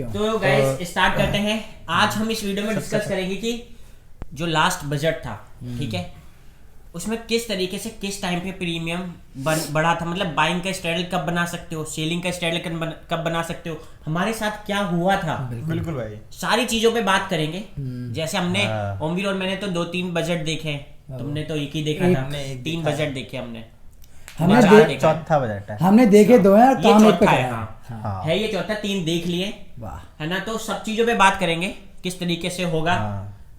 तो guys start करते हैं। आज हम इस वीडियो में डिस्कस करेंगे कि जो लास्ट बजट था, ठीक है, उसमें किस तरीके से किस टाइम पे प्रीमियम बढ़ा था, मतलब बाइंग का स्ट्रेटजी कब बना सकते हो, सेलिंग का स्ट्रेटजी कब बना सकते हो, हमारे साथ क्या हुआ था। बिल्कुल भाई, सारी चीजों पे बात करेंगे। जैसे हमने ओमवीर और मैंने तो 2-3 बजट देखे हैं, तुमने तो एक ही देखा था। 3 बजट देखे हमने चौथा बजट है। हमने देखे दो हैं, काम एक पे है, करा हाँ। है ये चौथा, 3 देख लिए, है ना। तो सब चीजों पे बात करेंगे किस तरीके से होगा,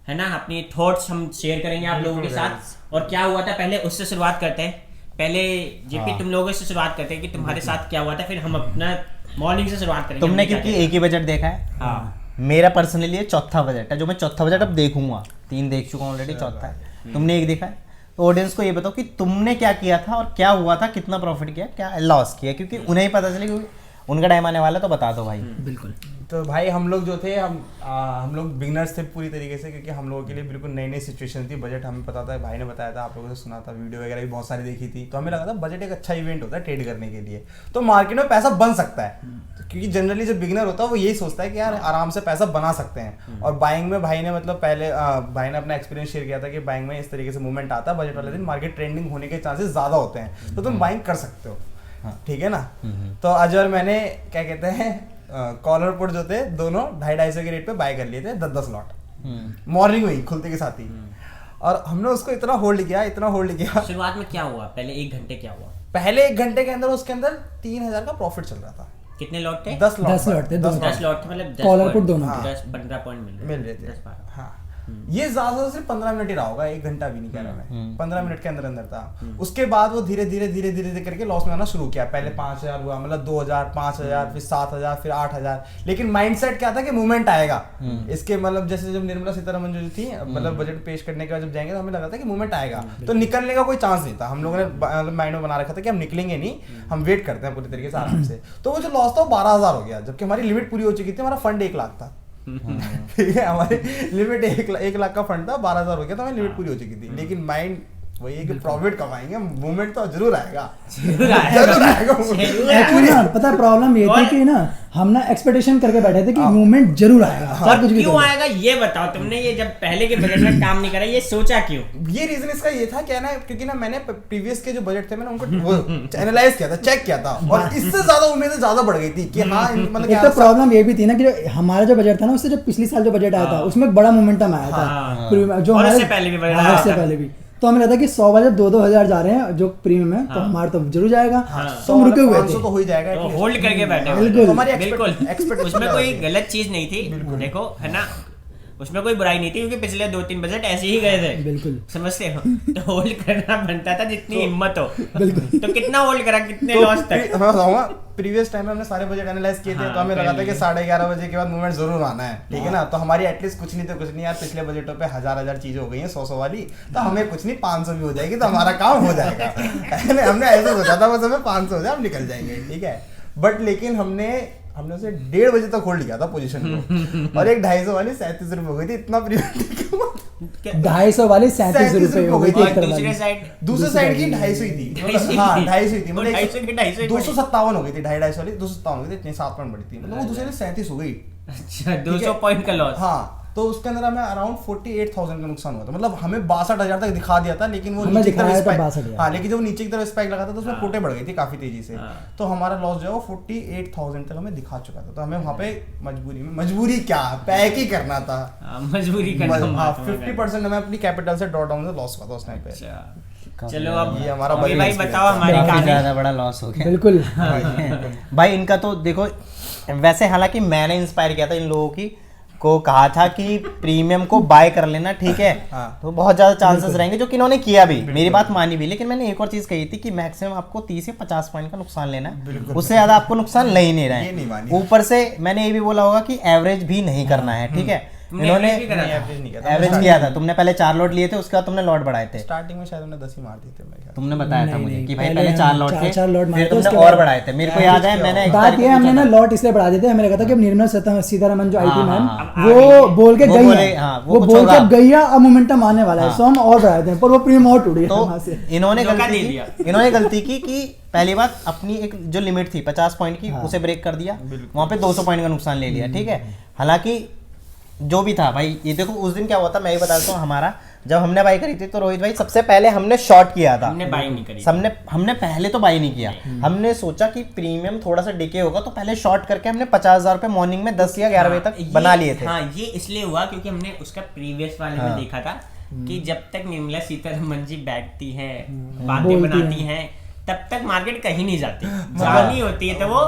है ना। अपनी थॉट्स हम शेयर करेंगे आप लोगों के साथ, और क्या हुआ था पहले उससे शुरुआत करते हैं। पहले जेपी तुम लोगों से शुरुआत करते हैं कि तुम्हारे साथ क्या हुआ था, फिर हम अपना मॉर्निंग से शुरुआत करेंगे। तुमने क्योंकि एक ही बजट देखा है, हाँ। मेरा पर्सनली ये चौथा बजट है, जो मैं चौथा बजट अब देखूंगा। 3 देख चुका हूँ ऑलरेडी, चौथा है। तुमने एक देखा है, तो ऑडियंस को ये बताओ कि तुमने क्या किया था और क्या हुआ था, कितना प्रॉफिट किया, क्या लॉस किया, क्योंकि उन्हें ही पता चले, क्योंकि उनका टाइम आने वाला, तो बता दो भाई। बिल्कुल। तो भाई हम लोग जो थे, हम लोग बिगनर्स थे पूरी तरीके से, क्योंकि हम लोगों के लिए बिल्कुल नई नई सिचुएशन थी। बजट हमें पता था, भाई ने बताया था, आप लोगों से सुना था, वीडियो वगैरह भी बहुत सारी देखी थी, तो हमें लगा था बजट एक अच्छा इवेंट होता है ट्रेड करने के लिए, तो मार्केट में पैसा बन सकता है। क्योंकि जनरली जो बिगनर होता है वो यही सोचता है कि यार आराम से पैसा बना सकते हैं। और बाइंग में भाई ने मतलब पहले भाई ने अपना एक्सपीरियंस शेयर किया था कि बाइंग में इस तरीके से मूवमेंट आता है, बजट वाले दिन मार्केट ट्रेंडिंग होने के चांसेस ज़्यादा होते हैं, तो तुम बाइंग कर सकते हो, ठीक है ना। तो अजय और मैंने क्या कहते हैं, कॉलर पुट जो थे दोनों 250-250 के रेट पे बाय कर लिए थे, 10-10 लॉट मॉर्निंग में ही खुलते के साथ ही। और हमने उसको इतना होल्ड किया। शुरुआत में क्या हुआ, पहले 1 घंटे क्या हुआ? पहले 1 घंटे के अंदर उसके अंदर 3000 का प्रॉफिट चल रहा था। कितने लॉट थे? 10 लॉट थे, 10 लॉट थे, मतलब कॉलर पुट दोनों 10-15 पॉइंट मिल रहे थे। हाँ, ये ज्यादा से सिर्फ 15 मिनट ही रहा होगा, 1 घंटा भी नहीं कह रहा मैं, 15 मिनट के अंदर था। उसके बाद वो धीरे धीरे करके लॉस में आना शुरू किया। पहले 5000 हुआ, मतलब 2000, 5000, फिर 7000, फिर 8000। लेकिन माइंडसेट क्या था कि मूवमेंट आएगा इसके, मतलब जैसे जब निर्मला सीतारमन जो थी, मतलब बजट पेश करने के बाद जब जाएंगे तो हमें लगा था कि मूवमेंट आएगा, तो निकलने का कोई चांस नहीं था। हम लोगों ने माइंड में बना रखा था कि हम निकलेंगे नहीं, हम वेट करते हैं पूरी तरीके से आराम से। तो वो जो लॉस था वो 12000 हो गया, जबकि हमारी लिमिट पूरी हो चुकी थी। हमारा फंड 1 लाख था, ठीक है, हमारी लिमिट 1 लाख का फंड था, 12000 हो गया, तो हमारी लिमिट पूरी हो चुकी थी। लेकिन माइंड वही है कि प्रॉफिट कमाएंगे, मूवमेंट तो जरूर आएगा। पता है प्रॉब्लम ये थी कि ना हम ना एक्सपेक्टेशन करके बैठे थे कि मूवमेंट जरूर आएगा। और क्यों आएगा ये बताओ। तुमने ये जब पहले के बजट में काम नहीं करा, ये सोचा क्यों? ये रीजन इसका ये था क्या ना, क्योंकि ना मैंने प्रीवियस के जो बजट थे मैंने उनको एनालाइज किया था, चेक किया था, और इससे ज्यादा उम्मीदें ज्यादा बढ़ गई थी कि हाँ, मतलब एक तो प्रॉब्लम ये भी थी ना कि जो हमारा जो बजट था ना, उससे जो पिछले साल जो बजट आया था उसमें बड़ा मोमेंटम आया था, जो उससे पहले भी तो हमें लगा कि 100 बजे 2-2000 जा रहे हैं जो प्रीमियम है, तो हमारा तो जरूर जाएगा। तो हम रुके हुए थे, तो हो ही जाएगा, तो होल्ड करके बैठे। बिल्कुल उसमें कोई गलत चीज नहीं थी, देखो, है ना, उसमें कोई बुराई नहीं थी, क्योंकि पिछले 2-3 बजट ऐसे ही गए थे। बिल्कुल, समझते हो। तो होल्ड करना बनता था, जितनी हिम्मत हो। तो कितना होल्ड करा, कितने लॉस तक? मैं बताऊंगा, प्रीवियस टाइम में हमने सारे बजट एनालाइज किए थे, तो हमें लगा था कि 11:30 बजे के बाद मूवमेंट जरूर आना है, ठीक है ना। तो हमारी एटलीस्ट कुछ नहीं तो कुछ नहीं यार, पिछले बजटों पे 1000 चीजें हो गई हैं, 100 वाली, तो हमें कुछ नहीं 500 भी हो जाएगी तो हमारा काम हो जाएगा। हमने ऐसा सोचा था, बस हमें 500 हो जाए, हम निकल जाएंगे, ठीक है। बट लेकिन हमने उसे 1:30 बजे तक होल्ड किया था पोजीशन को, और एक 250 वाली 37 रुपए हो गई थी। इतना प्रीमियम 250 वाली 37 रुपए हो गई थी। दूसरे साइड की 250 ही थी, हाँ 250 ही थी, मतलब 257 हो गई थी, 250 वाली 257 हो गई थी, इतनी 7 पॉइंट बढ़ी थी, मतलब वो दूसरे 37 हो गई। अच्छा, 200 पॉइंट का लॉस। हाँ, तो उसके अंदर हमें अराउंड 48,000 का नुकसान हुआ था। मतलब हमें 62,000 तक दिखा दिया था, लेकिन वो नीचे की तरफ, हाँ, लेकिन जब नीचे की तरफ स्पाइक लगा था तो उसमें कोटे बढ़ गई थी काफी तेजी से। तो हमारा लॉस जो है वो 48,000 तक हमें दिखा चुका था। तो हमें वहाँ पे मजबूरी क्या, पैक ही करना था, मजबूरी करना। 50% हमें अपनी कैपिटल से ड्रॉ डाउन से लॉस हुआ था उस टाइम पे। चलो अब ये हमारा भाई बताओ, हमारी काफी ज्यादा बड़ा लॉस हो गया। बिल्कुल भाई इनका तो देखो, वैसे हालांकि मैंने इंस्पायर किया था इन लोगों की को, कहा था कि प्रीमियम को बाय कर लेना, ठीक है। तो बहुत ज्यादा चांसेस रहेंगे, जो कि इन्होंने किया भी, मेरी बात मानी भी। लेकिन मैंने एक और चीज कही थी कि मैक्सिमम आपको 30 से 50 पॉइंट का नुकसान लेना है, उससे ज्यादा आपको नुकसान ले ही नहीं रहा है। ऊपर से मैंने ये भी बोला होगा कि एवरेज भी नहीं करना है, ठीक है। तुमने इन्होंने average भी करा था? एवरेज नहीं किया एवरेज किया था। तुमने पहले 4 लॉट लिए थे, उसके बाद तुमने लॉट बढ़ाए थे। स्टार्टिंग में शायद हमने 10 ही मार दिए थे मेरे ख्याल तुमने बताया था नहीं, मुझे नहीं, कि भाई पहले पहले 4 हम लॉट थे, चार लॉट मारे फिर थे, तुमने उसके और बाद- बढ़ाए थे। मेरे को याद है मैंने एक बात तारीख ये है को हमने पूछा ना था। लॉट इसलिए बढ़ा देते हैं, हमें लगा था कि अब निर्मला सीतारमन जो आई थी हाँ, मैम हाँ, हाँ, वो बोल के वो गई बोले, है, हाँ, वो वो कुछ बोल के होगा। अब गई है, अब मोमेंटम आने वाला है, हाँ। सो हम और बढ़ाए थे, पर वो प्रीमियम और टूट गया तो वहाँ से। इन्होंने धोखा गलती दे की, दिया। इन्होंने गलती की कि पहली बात अपनी एक जो लिमिट थी 50 पॉइंट की, हाँ। उसे ब्रेक कर दिया, वहां पे 200 पॉइंट का नुकसान ले लिया। ठीक है, हालांकि जो भी था भाई, ये देखो उस दिन क्या हुआ था, मैं ही बता देता हूँ। हमारा जब हमने बाई करी थी तो रोहित भाई सबसे पहले हमने शॉर्ट किया था। हमने बाई नहीं करी। हमने पहले तो बाई नहीं किया, हमने सोचा कि प्रीमियम थोड़ा सा डिके होगा, तो पहले शॉर्ट करके हमने 50,000 रुपए मॉर्निंग में 10 या 11 बजे तक बना लिए थे। हाँ, ये इसलिए हुआ क्योंकि हमने उसका प्रीवियस वाले में हाँ। देखा था कि जब तक निर्मला सीतारमन जी बैठती हैं, बातें बोलती बनाती हैं, तब तक मार्केट कहीं नहीं जाती। जानी होती है तो वो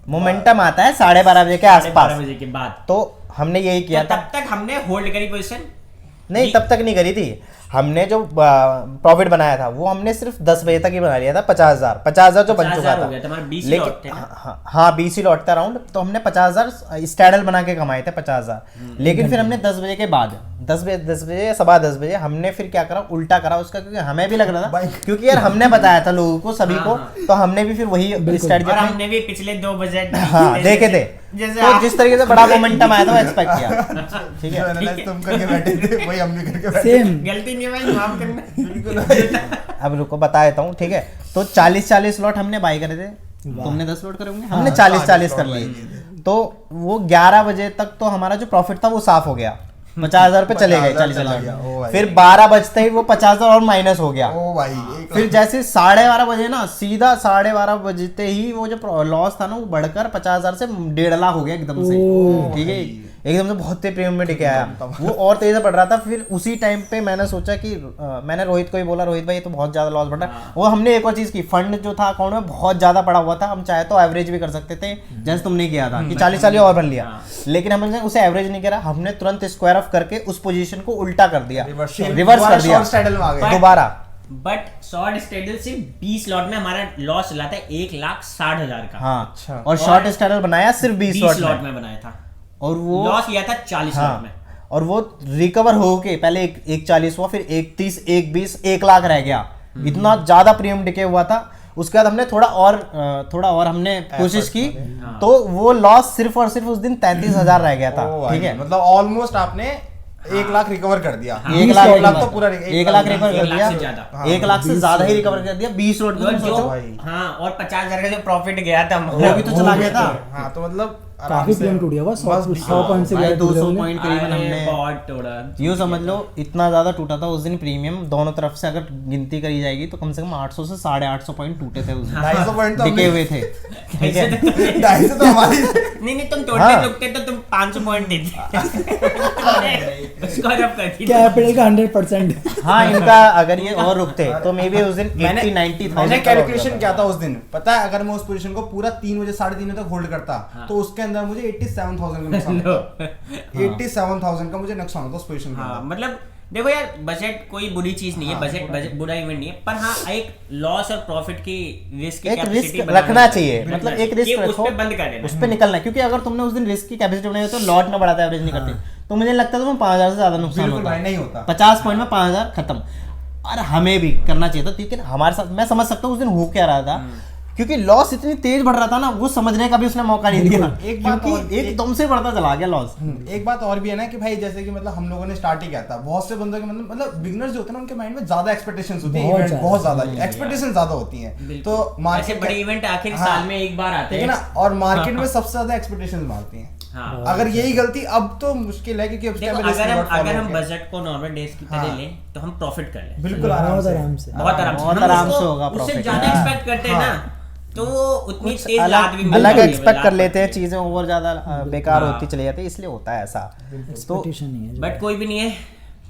मोमेंटम आता है 12:30 बजे के 12:30 आसपास, बजे के बाद। तो हमने यही तो किया था। तब तक हमने होल्ड करी पोजीशन। नहीं, तब तक नहीं करी थी। हमने जो प्रॉफिट बनाया था वो हमने सिर्फ 10 बजे तक ही बना लिया था। 50,000 जो बन चुका 50,000 था। हो गया था, हमारे 20 लेकिन लॉट थे ना? हाँ 20 ही लॉट था राउंड, तो हमने 50,000 स्टैडल बना के कमाए थे 50,000। लेकिन फिर हमने 10 बजे के बाद 10 बजे या सवा 10 बजे हमने फिर क्या करा, उल्टा करा उसका, क्योंकि हमें भी लग रहा था, क्योंकि यार हमने बताया था लोगों को, सभी को, तो हमने भी फिर वही स्ट्रेटजी और हमने भी पिछले 2 बजट हाँ देखे थे। जैसे तो जिस तरीके से बड़ा मोमेंटम आया था वो एक्सपेक्ट किया। ठीक जो है, एनालाइज तुम करके बैठे थे वही हमने करके बैठे सेम गलती नहीं है भाई, माफ करना। अब रुको बता देता हूँ। ठीक है, तो 40 लॉट हमने बाई करे थे, तुमने 10 लॉट करे होंगे, हमने 40 कर लिए। तो वो 11 बजे तक तो हमारा जो प्रॉफिट था वो साफ हो गया, 50,000 रुपए चले गए 40 चला गया, ओ लॉट। भाई। फिर 12 बजते ही वो 50,000 और माइनस हो गया। ओ भाई फिर जैसे 12:30 बजे ना, सीधा 12:30 बजते ही वो जो लॉस था ना वो बढ़कर 50,000 से 1.5 लाख हो गया एकदम से। ठीक है, एकदम से बहुत तेज प्रीमियम में टिके आया वो, और तेज से बढ़ रहा था। फिर उसी टाइम पे मैंने सोचा कि मैंने रोहित को ही बोला, रोहित भाई ये तो बहुत ज्यादा लॉस बढ़ रहा है। वो हमने एक और चीज की, फंड जो था अकाउंट में बहुत ज्यादा पड़ा हुआ था, हम चाहे तो एवरेज भी कर सकते थे, जैसे तुमने किया था कि 40 और भर लिया, लेकिन हमने उसे एवरेज नहीं करा, हमने तुरंत स्क्वायर ऑफ करके उस पोजीशन को उल्टा कर दिया, रिवर्स कर दिया स्टैडल में आ गए दोबारा। बट शॉर्ट स्टेडल सिर्फ 20 लॉट में हमारा लॉस चला था 1,60,000 का। हाँ, अच्छा। और शॉर्ट स्टैडल बनाया सिर्फ 20 20 लॉट लॉट में, में बनाया था, और वो लॉस लिया था 40 हाँ, लॉट में। और वो रिकवर हो के पहले एक 40 हुआ, फिर 1,30, 1,20, 1 लाख रह गया। इतना ज्यादा प्रीमियम टिके हुआ था। उसके बाद हमने थोड़ा और हमने कोशिश की, तो वो लॉस सिर्फ और सिर्फ उस दिन 33,000 रह गया था। ठीक है, मतलब ऑलमोस्ट आपने 1 लाख रिकवर कर दिया। 1 लाख तो पूरा 1 लाख रिकवर कर 1 लाख दिया, से ज्यादा। 1 लाख से ज्यादा ही रिकवर कर दिया। 20 लॉट में और तुम जो सोचो, भाई। हाँ, और 50,000 का जो प्रॉफिट गया था वो भी तो चला गया था। हाँ तो मतलब काफी प्रीमियम टूट गया हुआ, 100 पॉइंट से भाई गया 200 पॉइंट करीबन अरे हमने, बहुत तोड़ा। यूँ समझ लो इतना ज्यादा टूटा था उस दिन प्रीमियम। दोनों तरफ से अगर गिनती करी जाएगी तो कम से कम 800 से 850 पॉइंट टूटे थे उस दिन, 250 पॉइंट तो टिके हुए थे। ठीक है, 250 तो हमारी नहीं तुम तोड़ते हाँ। रुकते तो तुम 500 पॉइंट देते। उसको जब करती कैपिटल का 100%। हाँ इनका अगर ये और रुकते तो मे बी उस दिन 80-90 मैंने थाउजेंड कैलकुलेशन किया था उस दिन, पता है अगर मैं उस पोजीशन को पूरा 3 बजे 3:30 बजे तक होल्ड करता तो उसके अंदर मुझे 87,000 का नुकसान होता। 87,000 का मुझे नुकसान होता उस पोजीशन हाँ, में। मतलब देखो यार, बजट कोई बुरी चीज नहीं है, बजट बुरा इवेंट नहीं है, पर हाँ एक लॉस और प्रॉफिट की रिस्क एक रिस्क रखना चाहिए, मतलब एक रिस्क उस रखो, पे बंद कर देना। उस पे निकलना है। क्योंकि अगर तुमने उस दिन रिस्क की कैपेसिटी बनाई होती तो लॉट में बढ़ाता एवरेज नहीं करते, तो मुझे लगता था तुम्हें 5,000 से ज्यादा नुकसान बिल्कुल होता, भाई, नहीं होता। 50 पॉइंट में 5,000 खत्म। और हमें भी करना चाहिए था, लेकिन हमारे साथ मैं समझ सकता हूँ उस दिन हो क्या रहा था, क्योंकि लॉस इतनी तेज बढ़ रहा था ना, वो समझने का भी उसने मौका नहीं दिया, एक बात और- क्योंकि एकदम से बढ़ता चला गया लॉस। एक बात और भी है ना कि भाई जैसे कि मतलब हम लोगों ने स्टार्ट ही किया था, बहुत से बंदों के मतलब बिगनर्स जो होते हैं ना उनके माइंड में ज्यादा एक्सपेक्टेशंस होती है, इवेंट बहुत ज्यादा एक्सपेक्टेशंस ज्यादा होती हैं, तो ऐसे मार्केट बड़े इवेंट आखिर हाँ। साल में एक बार आते ठीक है हैं ना, और मार्केट में सबसे ज्यादा एक्सपेक्टेशंस मारती हैं। हाँ। अगर यही गलती अब तो मुश्किल है, क्योंकि अब देखो, अगर हम बजट को नॉर्मल डेज की तरह लें तो हम प्रॉफिट कर लें, बिल्कुल आराम बहुत से आराम से। बहुत आराम से। बहुत हम आराम उसको से होगा उससे profit। ज्यादा एक्सपेक्ट करते हैं ना, तो वो उतनी तेज लात भी मिलती अलग है, एक्सपेक्ट कर लात लेते हैं, मिलती है। चीजें और ज्यादा बेकार हाँ। होती चली जाती है, इसलिए होता है ऐसा। तो एक्सपेक्टेशन नहीं है। बट कोई भी नहीं है,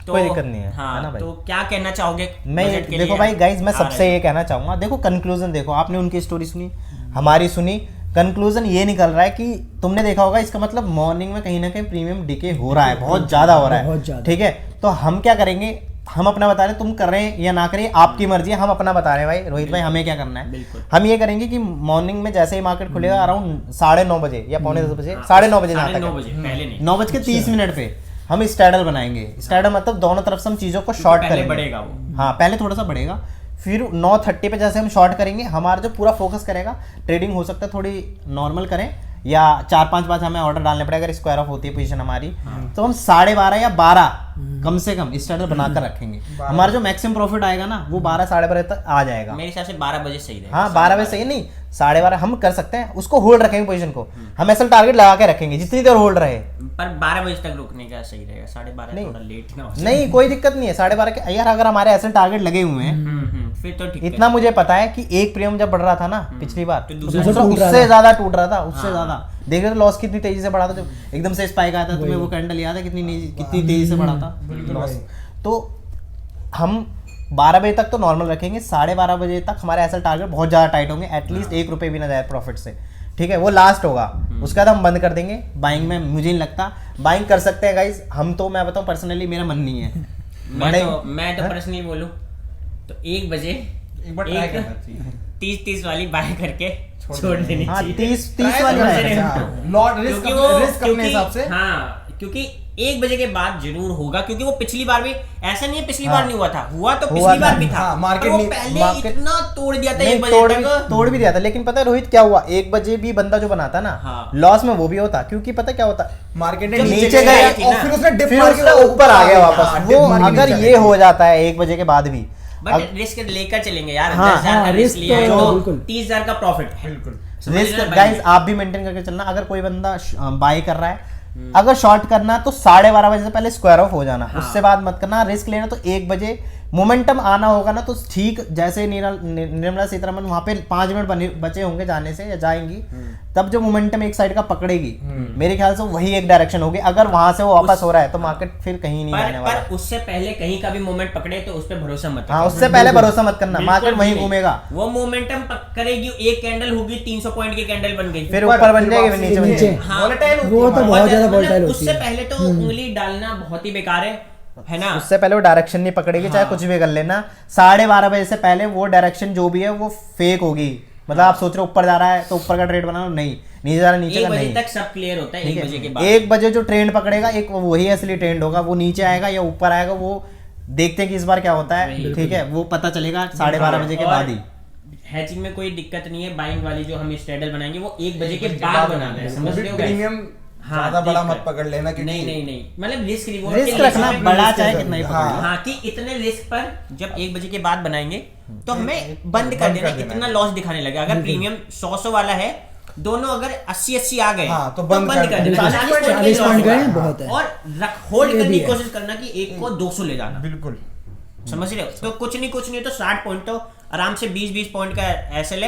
तो कोई दिक्कत नहीं है, हाँ, है ना भाई? तो क्या कहना चाहोगे मैं बजट के देखो लिए? भाई गाइज, मैं आ सबसे रहे ये कहना चाहूंगा, देखो कंक्लूजन देखो, आपने उनकी स्टोरी सुनी, हमारी सुनी, कंक्लूजन ये निकल रहा है कि तुमने देखा होगा, इसका मतलब मॉर्निंग में कहीं ना कहीं प्रीमियम डिके हो रहा है, बहुत ज्यादा हो रहा बहुत है। ज्यादा। ठीक है, तो हम क्या करेंगे, हम अपना बता रहे हैं, तुम कर रहे हैं या ना करें आपकी मर्जी है, हम अपना बता रहे हैं भाई रोहित भाई हमें क्या करना है। बिल्कुल। हम ये करेंगे कि मॉर्निंग में जैसे ही मार्केट खुलेगा अराउंड 9:30 बजे या 9:45 बजे, 9:30 बजे जहाँ 9:30 तक बजे, पहले नहीं। 9:30 पे हम स्टैडल बनाएंगे। स्टैडल मतलब दोनों तरफ से हम चीजों को शॉर्ट पहले करेंगे। बढ़ेगा वो। हाँ पहले थोड़ा सा बढ़ेगा, फिर 9:30 पे जैसे हम शॉर्ट करेंगे, हमारा जो पूरा फोकस करेगा ट्रेडिंग हो सकता है थोड़ी नॉर्मल करें या 4-5 बार हमें ऑर्डर डालने पड़े अगर स्क्वायर ऑफ होती है पोजीशन हमारी, तो हम 12:30 या 12 कम से कम स्टैडल बनाकर रखेंगे। हमारा जो मैक्सिमम प्रॉफिट आएगा ना वो 12-12:30 तक आ जाएगा। मेरे हिसाब से 12 बजे सही रहेगा। हाँ 12 बजे सही नहीं, 12:30 हम कर सकते हैं, उसको होल्ड रखेंगे पोजीशन को, हम ऐसा टारगेट लगा के रखेंगे जितनी देर होल्ड रहे। पर 12 बजे तक रुकने का सही रहेगा, 12:30 थोड़ा लेट ना हो। नहीं कोई दिक्कत नहीं है 12:30 के यार, अगर हमारे ऐसे टारगेट लगे हुए हैं फिर तो ठीक है। इतना मुझे पता है कि एक प्रीमियम जब बढ़ रहा था ना पिछली बार तो तो दूसरा दूसरा टूट रहा उससे था। ज्यादा टूट रहा था, उससे ज्यादा देख रहे थे लॉस कितनी तेजी से बढ़ा था, जब एकदम से स्पाइक आया था तुम्हें वो कैंडल याद है कितनी तेजी से बढ़ा था लॉस। तो हम 12 बजे तक तो नॉर्मल रखेंगे, 12:30 बजे तक हमारे ऐसा टारगेट बहुत ज्यादा टाइट होंगे, एटलीस्ट 1 रुपये भी ना जाए प्रॉफिट से, ठीक है, वो लास्ट होगा। उसके बाद हम बंद कर देंगे बाइंग में। मुझे नहीं लगता बाइंग कर सकते हैं गाइस हम, तो मैं बताऊं पर्सनली मेरा मन नहीं है। मैं तो पर्सनली बोलूं तो 1 बजे एक बार ट्राई करना चाहिए। 30 वाली बाय करके छोड़ देनी हाँ चाहिए। 30 वाली Try है। करना लॉट रिस्क क्योंकि वो रिस्क अपने हिसाब से। हाँ क्योंकि 1 बजे के बाद जरूर होगा, क्योंकि वो पिछली बार भी ऐसा नहीं है, पिछली बार नहीं हुआ था, हुआ तो पिछली बार भी था। हाँ, मार्केट पर वो नहीं- पहले मार्केट- इतना तोड़ दिया था नहीं 1 बजे तक। तोड़ भी दिया था, लेकिन पता है रोहित क्या हुआ, 1 बजे भी बंदा जो बनाता ना हाँ। लॉस में वो भी होता, क्योंकि पता क्या होता मार्केट ने जब नीचे नीचे गया गई थी और ना, फिर उसने डिप फिर मार के उसका ऊपर आ गया वापस। हाँ, वो dip मार के अगर नीचे ये आ हो जाता है 1 बजे के बाद भी, बट रिस्क लेकर चलेंगे यार। हाँ, 10,000 का हाँ, रिस्क risk लिया है तो तो बिल्कुल। 30,000 का प्रॉफिट है। बिल्कुल समझ रिस्क रहे हो गाइस भाई? आप भी मेंटेन करके चलना। अगर कोई बंदा बाय कर रहा है, अगर शॉर्ट करना तो 12:30 बजे से पहले स्क्वायर ऑफ हो जाना, उससे बाद मत करना। रिस्क लेना तो 1 बजे मोमेंटम आना होगा ना, तो ठीक जैसे निर्मला सीतारमन वहां पे 5 मिनट बचे होंगे जाने से या जाएंगी, तब जो मोमेंटम एक साइड का पकड़ेगी मेरे ख्याल से वही एक डायरेक्शन होगी। अगर वहां से वो वापस हो रहा है तो मार्केट फिर कहीं नहीं जाने वाला। पर उससे पहले कहीं का भी मोमेंट पकड़े तो उस पर भरोसा मत हाँ करो। उससे पहले भरोसा मत करना, बिल्कुल मार्केट भी वहीं नहीं। घूमेगा, वो मोमेंटम करेगी, एक कैंडल होगी 300 पॉइंट की कैंडल बन गई, फिर ऊपर बन जाएगी फिर नीचे बन नीचे। जाएगी। हाँ, Volatile वो तो बहुत ज्यादा मतलब volatile होती उससे है। पहले तो उंगली डालना बहुत ही बेकार है ना। उससे पहले वो डायरेक्शन नहीं पकड़ेगी, चाहे कुछ भी कर लेना। 12:30 बजे से पहले वो डायरेक्शन जो भी है वो फेक होगी। मतलब आप सोच रहे हो ऊपर जा रहा है तो ऊपर का ट्रेड बनाओ, नहीं, नीचे जा रहा है नीचे 1 का बजे नहीं। तक सब क्लियर होता है, ठीक 1 बजे के है, बाद 1 बजे जो ट्रेंड पकड़ेगा एक वही असली ट्रेंड होगा, वो नीचे आएगा या ऊपर आएगा वो देखते हैं कि इस बार क्या होता है, ठीक है, वो पता चलेगा 12:30 बजे के बाद ही। हैचिंग में कोई दिक्कत नहीं है। बाइंग वाली जो हम स्ट्रेडल बनाएंगे वो 1 बजे के बाद बनाना है, समझ रहे हो guys? प्रीमियम हाँ, ज्यादा बड़ा देख मत कर। पकड़ लेना क्योंकि नहीं मतलब रिस्क रिवॉर्ड रिस्क रखना बड़ा चाहे कितना ही पकड़ लो। हाँ कि इतने रिस्क पर जब 1 बजे के बाद बनाएंगे तो हमें बंद कर देना, इतना लॉस दिखाने लगे। अगर प्रीमियम 100 वाला है, दोनों अगर 80 आ गए हाँ, तो तो बंद बंद कर कर देना। देना। 40 पॉइंट गए बहुत है। और होल्ड ये करने भी की है। कोशिश करना कि एक को 200 ले जाना, बिल्कुल समझ रहे हो? तो कुछ नहीं तो 60 पॉइंट तो आराम से 20 पॉइंट का ऐसे ले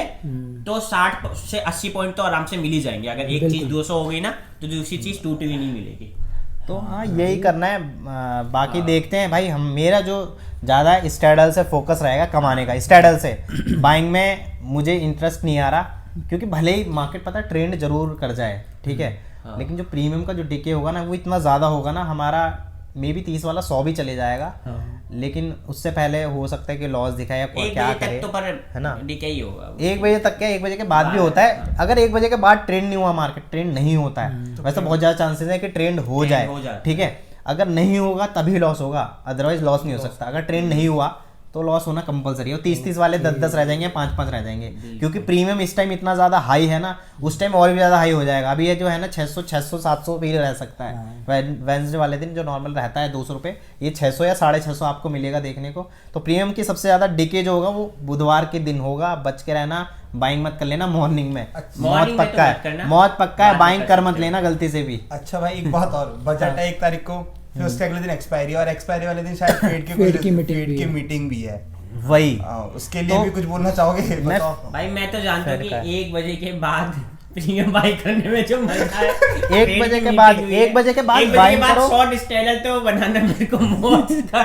तो 60 से 80 पॉइंट तो आराम से मिल ही जाएंगे। अगर एक चीज 200 हो गई ना तो दूसरी चीज टूटी हुई नहीं मिलेगी। तो हाँ यही करना है। बाकी देखते हैं भाई, हम मेरा जो ज़्यादा स्टैडल से फोकस रहेगा कमाने का, स्टैडल से बाइंग में मुझे इंटरेस्ट नहीं आ रहा, क्योंकि भले ही मार्केट पता है ट्रेंड जरूर कर जाए, ठीक है, लेकिन जो प्रीमियम का जो डिके होगा ना वो इतना ज़्यादा होगा ना, हमारा मे बी 30 वाला 100 भी चले जाएगा, लेकिन उससे पहले हो सकता है कि लॉस दिखाए या एक क्या बजे करे, तक तो पर है ना। डीके ही होगा। 1 बजे तक क्या, 1 बजे के बाद भी होता है। अगर 1 बजे के बाद ट्रेंड नहीं हुआ, मार्केट ट्रेंड नहीं होता है, वैसे बहुत ज्यादा चांसेस है कि ट्रेंड हो जाए, ठीक है। अगर नहीं होगा तभी लॉस होगा, अदरवाइज लॉस नहीं हो सकता। अगर ट्रेंड नहीं हुआ तो लॉस होना कंपलसरी है। 30 वाले 10 रह जाएंगे, 5 रह जाएंगे, क्योंकि प्रीमियम इस टाइम इतना ज्यादा हाई है ना, उस टाइम और भी ज्यादा हाई हो जाएगा। अभी ये जो है ना 600 700 भी रह सकता है। वेंसडे वाले दिन जो नॉर्मल रहता है 200 रुपये, ये 600 या 650 आपको मिलेगा देखने को। तो प्रीमियम की सबसे ज्यादा डिके जो होगा वो बुधवार के दिन होगा। बच के रहना, बाइंग मत कर लेना मॉर्निंग में, मौत पक्का है, मौत पक्का है, बाइंग कर मत लेना गलती से भी। अच्छा भाई एक बात और, बजट है 1 तारीख को, फिर उसके अगले दिन एक्सपायरी, और एक्सपायरी वाले दिन शायद फेड Fed की मीटिंग भी है। वही उसके लिए भी कुछ बोलना चाहोगे? मैं- बताओ। भाई मैं तो जानता हूँ Fed का कि है। 1 बजे के बाद प्रीमियम बाई करने में जो मजा है, 1 बजे के बाद 1 बजे के बाद बाइंग करो। शॉर्ट स्टेलर तो बनाना मेरे को मौत का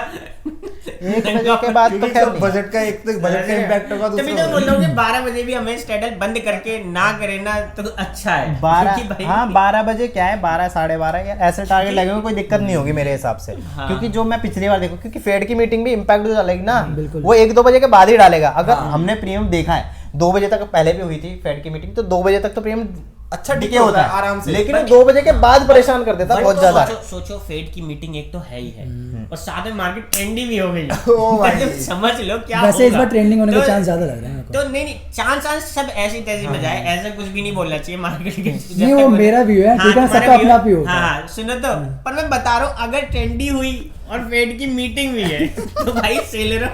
1 बजे के बाद तो क्योंकि खैर जब नहीं। बजट का एक तो बजट का इम्पैक्ट होगा, तभी तो बोल रहा हूँ कि 12 बजे भी हमें स्टेडल बंद करके ना करे ना तो अच्छा है। 12 क्योंकि भाई- हाँ 12 बजे क्या है, 12 12:30 यार ऐसे टारगेट लगेगा, कोई दिक्कत नहीं होगी मेरे हिसाब से। हाँ। क्योंकि जो मैं पिछली बार देखो, क्योंकि फेड की मीटिंग भी इम्पैक्ट जो डालेगी ना, बिल्कुल। वो 1-2 बजे के बाद ही डालेगा। अगर हमने प्रीमियम देखा है 2 बजे तक, पहले भी हुई थी फेड की मीटिंग, तो 2 बजे तक तो प्रीमियम अच्छा डीके होता है आराम से, लेकिन 2 बजे के बाद परेशान कर देता है बहुत ज्यादा। सोचो फेड की मीटिंग एक तो है ही है और साथ में मार्केट ट्रेंडी भी हो गई ओ भाई। मतलब समझ लो क्या वैसे इस होगा। बार ट्रेंडिंग होने के तो- चांस ज्यादा लग रहे हैं मेरे को। तो नहीं चांस सब ऐसी तैसी में जाए, ऐसा कुछ भी नहीं बोलना चाहिए मार्केट के। नहीं, वो मेरा व्यू है, ठीक है, सबका अपना व्यू होता है। हाँ सुनो तो, पर मैं बता रहा हूँ अगर ट्रेंडी हुई और फेड की मीटिंग भी है तो भाई सेलर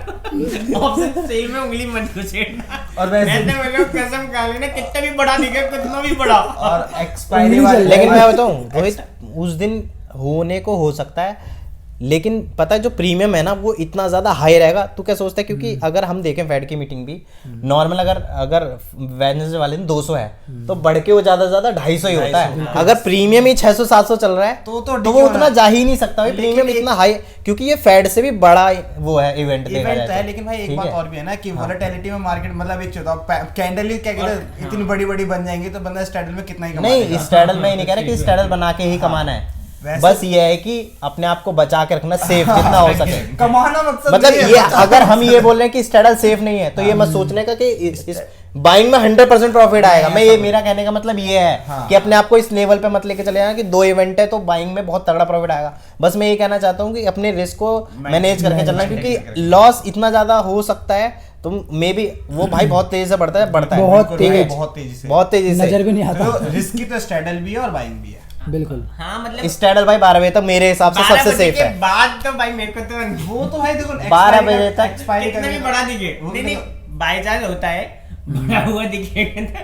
ऑप्शन सेल में उंगली मत घुसेड़ना। और वैसे मैं तो बोल कसम खा लेना कितना भी बड़ा दिखे कितना भी बड़ा। और एक्सपायरी वाले, लेकिन मैं बताऊं रोहित, उस दिन होने को हो सकता है, लेकिन पता है जो प्रीमियम है ना वो इतना ज्यादा हाई रहेगा। तू क्या सोचता है? क्योंकि अगर हम देखें फेड की मीटिंग भी नॉर्मल अगर वेडनेसडे वाले दिन 200 है तो बढ़ के वो ज्यादा 250 ही होता है। अगर प्रीमियम ही 600-700 चल रहा है तो वो उतना जा ही नहीं सकता भाई, प्रीमियम इतना हाई, क्योंकि ये फेड से भी बड़ा वो है इवेंट देखा इवेंट जाए है। तो। लेकिन भाई एक ठीक बात है? और भी है ना कि वोलेटिलिटी में मार्केट मतलब एक चौथा कैंडल ही क्या कहते हैं, इतनी बड़ी बड़ी बन जाएंगी तो बंदा स्टैडल में कितना ही कमा नहीं, लेगा। स्टैडल में ही नहीं कह रहा कि स्टैडल बना के ही कमाना है, वैसे- बस ये है कि अपने आप को बचा के रखना, सेफ जितना हो सके। कमाना मकसद मतलब नहीं है, ये बचा- अगर हम ये बोल रहे हैं कि स्टैडल सेफ नहीं है तो ये मत सोचने का कि इस बाइंग में 100% प्रॉफिट आएगा। मैं ये मेरा कहने का मतलब ये है हाँ। कि अपने आप को इस लेवल पे मत लेके चले जाना कि 2 इवेंट है तो बाइंग में बहुत तगड़ा प्रॉफिट आएगा। बस मैं ये कहना चाहता हूँ कि अपने रिस्क को मैनेज करके चलना, क्योंकि लॉस इतना ज्यादा हो सकता है तो मे बी वो भाई बहुत तेजी से बढ़ता है बहुत ठीक है, बहुत तेजी से, बहुत तेजी नजर से। भी नहीं आता। तो रिस्की तो स्टैडल भी है और बाइंग भी है। बिल्कुल। हाँ मतलब स्टैडल भाई 12 बजे तक मेरे हिसाब से 12 सबसे बजे सेफ के है। बाद तो भाई मेरे को तो वो तो भाई देखो 12 बजे तक एक्सपायरी कितना भी बड़ा दिखे नहीं नहीं बाई चांस होता है बड़ा हुआ दिखेगा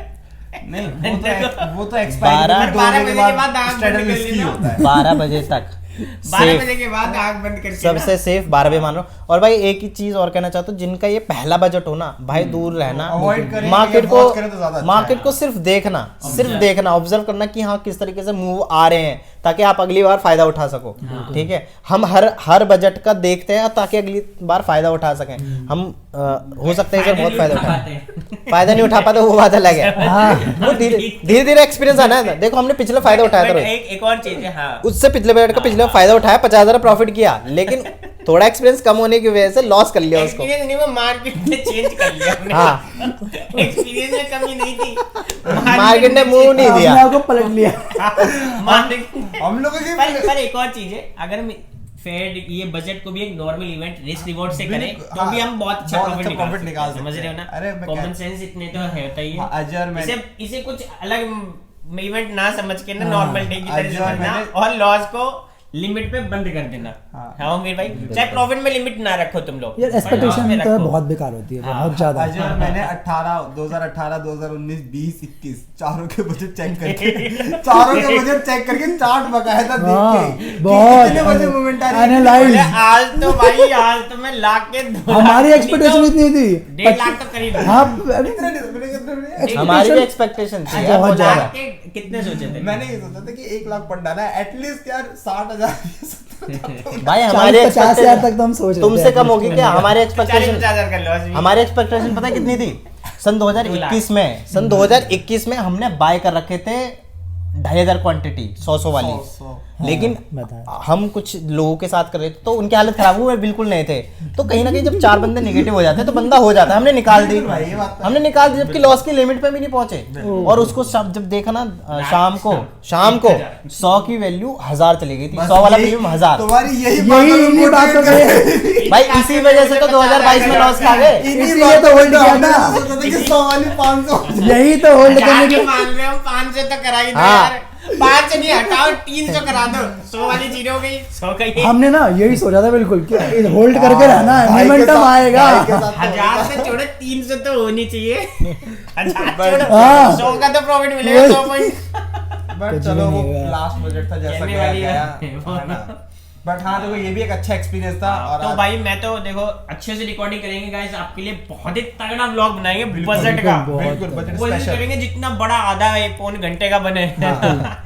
नहीं, वो तो 12 एक्सपायरी 12 बजे के बाद आंख स्टैडल बंद कर रिस्की लेना। होता है। 12 बजे तक 12 safe। बजे के बाद आंख बंद करके सबसे सेफ 12 बजे मान लो। और भाई एक ही चीज और कहना चाहता हूँ, जिनका ये पहला बजट हो ना भाई दूर रहना, Avoid करें, मार्केट या को watch करें तो ज्यादा अच्छा मार्केट है। को सिर्फ देखना ऑब्जर्व करना कि हाँ किस तरीके से मूव आ रहे हैं, ताकि आप अगली बार फायदा उठा सको। ठीक है, हम हर बजट का देखते हैं ताकि अगली बार फायदा उठा सकें हम। हो सकता है सर बहुत फायदा उठाए, फायदा नहीं उठा पाते वो बात अलग है। हाँ। वो धीरे धीरे एक्सपीरियंस आना है। देखो हमने पिछले फायदा उठाया था रोहित। एक और चीज है हाँ उससे पिछले बजट का पिछले फायदा उठाया, 50,000 प्रॉफिट किया, लेकिन थोड़ा एक्सपीरियंस कम होने की वजह से लॉस कर लिया उसको। एक्सपीरियंस नहीं वो मार्केट ने चेंज कर लिया हमने हाँ। एक्सपीरियंस में कमी नहीं थी मार्केट ने मुंह नहीं अपने दिया। आप को पलट लिया। मार्केट हम लोगों की पर एक और चीज है, अगर हम फेड ये बजट को भी एक नॉर्मल इवेंट रिस्क रिवॉर्ड से करें बिल्कुल, तो भी हाँ, हम बहुत अच्छा बहुत प्रॉफिट अच्छा profit निकाल सकते हैं, समझ रहे हो ना? अरे मैं कॉमन क्या- सेंस इतने तो होता ही हाँ, है। अजय और मैंने- इसे कुछ अलग इवेंट ना समझ के ना हाँ, नॉर्मल डे की तरह अजय और समझना मैंने- और लॉस को लिमिट पे बंद कर देना। हाँ। हाँ मेरे भाई, चाहे प्रॉफिट में लिमिट ना रखो तुम लोग, यार पर loss में एक्सपेक्टेशन तो रखो। बहुत बेकार होती है, हाँ, बहुत ज्यादा। अजय और मैंने 2018, 2019, 20, 21 चारों के बजट चेक करके चार्ट बकाया था देख हाँ, के कि बहुत कितने बजे मूवमेंट आ रही है, analyze। बोले, आज तो भाई आज तो मैं लाख के 2 हमारी लाख एक्सपेक्टेशन नहीं इतनी थी। तो 1.5 लाख तो करीब है। हाँ, कितने नहीं, हमारी भी एक्सपेक्टेशन थी यार, बहुत दो लाख ज्यादा। के कितने सोचे थे? मैंने ये सोचा था कि 1 लाख पर डाला है एटलीस्ट यार 60,000 भाई हमारे 40-50,000 तक तो हम सोच रहे थे। तुमसे कम होगी क्या? हमारे 40-50 एक्सपेक्टेशन हजार कर लो आज भी। हमारी एक्सपेक्टेशन पता है कितनी थी? सन 2021 में हमने बाय कर रखे थे 2,500 क्वांटिटी 100 वाली। 100। लेकिन बता। हम कुछ लोगों के साथ कर रहे थे तो उनकी हालत खराब हुई, बिल्कुल नहीं थे। तो कहीं ना कहीं जब 4 बंदे नेगेटिव हो जाते हैं तो बंदा हो जाता है। हमने निकाल दी भाई, ये बात तो हमने निकाल दी जबकि लॉस की लिमिट पे भी नहीं पहुंचे। और उसको जब देखा ना शाम को 100 की वैल्यू 1000 चली गई थी, 100 वाला प्रीमियम 1000। तुम्हारी यही इन्हीं बातों पे भाई इसी वजह से तो 2022 में लॉस खा गए। इसीलिए तो होल्ड किया था। 100 वाली 500 यही तो होल्ड करने हजार के की मान रहे हो, 500 तक करा ही दो हाँ। यार। 5 नहीं हटाओ 300 करा दो, 100 वाली चीज हो गई, 100 का ही। हमने ना यही सोचा था बिल्कुल कि होल्ड करके रहना है, भाई के मोमेंटम साथ- आएगा। भाई के साथ- 1000 से छोड़ो 300 तो होनी चाहिए। 1000 छोड़ो हाँ। 100 का तो प्रॉफिट मिलेगा, 100 पॉइंट। बट कुछ चलो भी वो नहीं हुआ। लास्ट बजट था जैसा कहने गया वाली गया बात है, है ना। बट हाँ देखो ये भी एक अच्छा एक्सपीरियंस था। और तो आज- भाई मैं तो देखो अच्छे से रिकॉर्डिंग करेंगे गाइस, आपके लिए बहुत ही तगड़ा व्लॉग बनाएंगे बजट का। बिल्कुल बजट कोशिश स्पेशल। करेंगे जितना बड़ा आधा 1 घंटे का बने।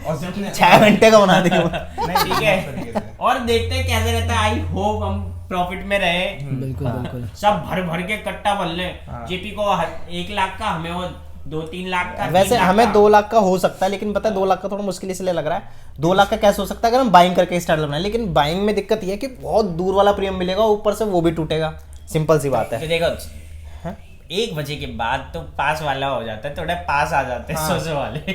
और जितने 6 घंटे का बना देंगे। नहीं, ठीक है, बहुत तरीके से। और देखते हैं कैसे रहता है। आई होप हम प्रॉफिट में रहे, बिल्कुल बिल्कुल। सब भर भर के कट्टा बन ले। हाँ। जेपी को 1 लाख का, हमें वो 2-3 लाख का। वैसे 3 लाख हमें का। 2 लाख का हो सकता है, लेकिन पता है 2 लाख का थोड़ा मुश्किल इसलिए लग रहा है। 2 लाख का कैसे हो सकता है अगर हम बाइंग करके स्टार्ट बनाए, लेकिन बाइंग में दिक्कत ये है कि बहुत दूर वाला प्रीमियम मिलेगा, ऊपर से वो भी टूटेगा। सिंपल सी बात तो है। देखो 1 बजे के बाद तो पास वाला हो जाता है, थोड़ा पास आ जाते हैं हाँ। 100 वाले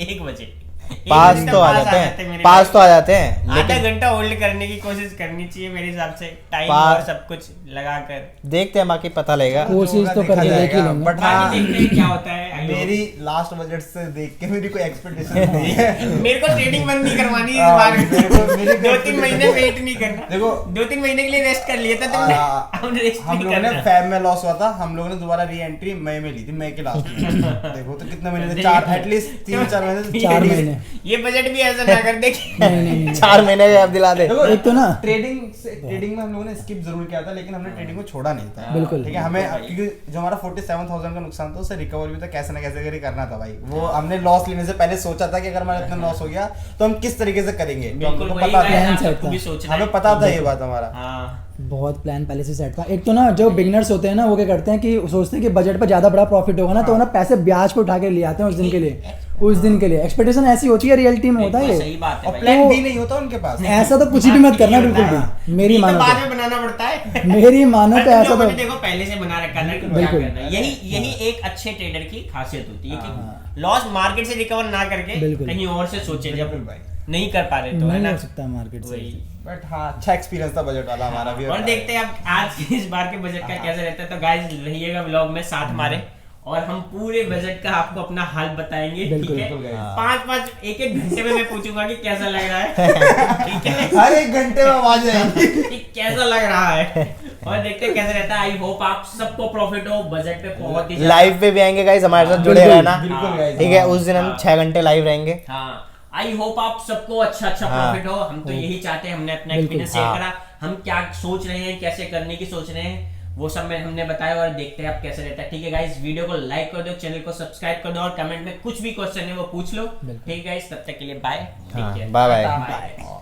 1 बजे पास तो आ जाते हैं, पास तो आ जाते हैं, आधा लेकिन घंटा होल्ड करने की कोशिश करनी चाहिए मेरे हिसाब से, टाइम पास- और सब कुछ लगाकर। देखते हैं, बाकी पता लगेगा। कोशिश तो करके देख ही लेंगे। बट हाँ, बाकी देखते हैं क्या होता है। I hope- मेरी लास्ट बजट से देख के मेरी कोई एक्सपेक्टेशन नहीं है। मेरे को ट्रेडिंग बंद नहीं करवानी इस हाँ, बार। मेरे को- मेरी 2-3 महीने वेट नहीं करना। देखो 2-3 महीने के लिए रेस्ट कर लिया था तुमने, हमने रेस्ट हम नहीं लोगों ने करना। फैब में लॉस हुआ था, हम लोगों ने दोबारा री एंट्री मई में ली थी, मई के लास्ट में। देखो तो कितने महीने थे, 4 एटलीस्ट 3-4 महीने से 4 महीने। ये बजट भी ऐसा ना कर दे कि नहीं नहीं नहीं 4 महीने अब दिला दे। देखो एक तो ना ट्रेडिंग में हम लोगों ने स्किप जरूर किया था, लेकिन हमने ट्रेडिंग को छोड़ा नहीं था। बिल्कुल। ठीक है, हमें क्योंकि जो हमारा 47,000 का नुकसान था उससे रिकवर भी था, कैसे ना कैसे करके करना था भाई। वो हमने लॉस लेने से पहले सोचा था कि अगर हमारा इतना लॉस हो गया तो हम किस तरीके से करेंगे, तो बिल्कुल हमको वही पता guys, था, plan आप set सबको था। भी सोचना है। हमें पता था ये बात हमारा। हाँ बहुत प्लान पहले से सेट था। एक तो ना जो बिगनर्स होते हैं ना वो क्या करते हैं कि सोचते हैं कि बजट पे ज्यादा बड़ा प्रॉफिट होगा ना, तो वो ना पैसे ब्याज पे उठा के ले आते हैं उस दिन के लिए। उस दिन के लिए एक्सपेक्टेशन ऐसी होती है, रियलिटी में होता है बिल्कुल ये। सही बात है और भाई। प्लान तो- भी नहीं होता उनके पास। ऐसा तो कुछ भी मत करना बिल्कुल भी, मेरी ये तो मानो बाद तो। में बनाना पड़ता है। मेरी मानो तो तुम ऐसा लोगों तो ने देखो पहले से बना रखा है कि क्या बिल्कुल। करना है। यही एक अच्छे ट्रेडर की खासियत होती है कि लॉस मार्केट से रिकवर ना करके बिल्कुल। कहीं और से सोचे, जब बिल्कुल भाई। नहीं कर पा रहे तो है नहीं ना। हो सकता मार्केट से। वही। बट हाँ, अच्छा एक्सपीरियंस था बजट वाला हमारा भी। और देखते हैं अब आज इस बार के बजट का कैसा रहता है। तो गाइस रहिएगा व्लॉग में साथ हमारे, और हम पूरे बजट का आपको अपना हाल बताएंगे। बिल्कुल, ठीक है, बिल्कुल guys। 5-5 1-1 घंटे में मैं पूछूंगा कि कैसा लग रहा है। ठीक है, हर एक घंटे में आवाज आएगी। कि कैसा लग रहा है, और देखते हैं कैसा रहता है। आई होप आप सबको प्रॉफिट हो, बजट पे बहुत ही लाइव पे भी आएंगे गाइस, हमारे साथ जुड़े बिल्कुल, रहना। बिल्कुल guys। ठीक है, उस दिन हम हाँ। 6 घंटे लाइव रहेंगे। हाँ, आई होप आप सबको अच्छा हाँ। प्रॉफिट हो। हम तो यही चाहते हैं, हमने अपना बिल्कुल। एक्सपीरियंस शेयर हाँ। करा, हम क्या सोच रहे हैं, कैसे करने की सोच रहे हैं, वो सब में हमने बताया, और देखते हैं आप कैसे रहता है। ठीक है गाइस, वीडियो को लाइक कर दो, चैनल को सब्सक्राइब कर दो, और कमेंट में कुछ भी क्वेश्चन है वो पूछ लो। ठीक है गाइस, तब तक के लिए बाय, टेक हाँ, केयर, bye bye। बाय।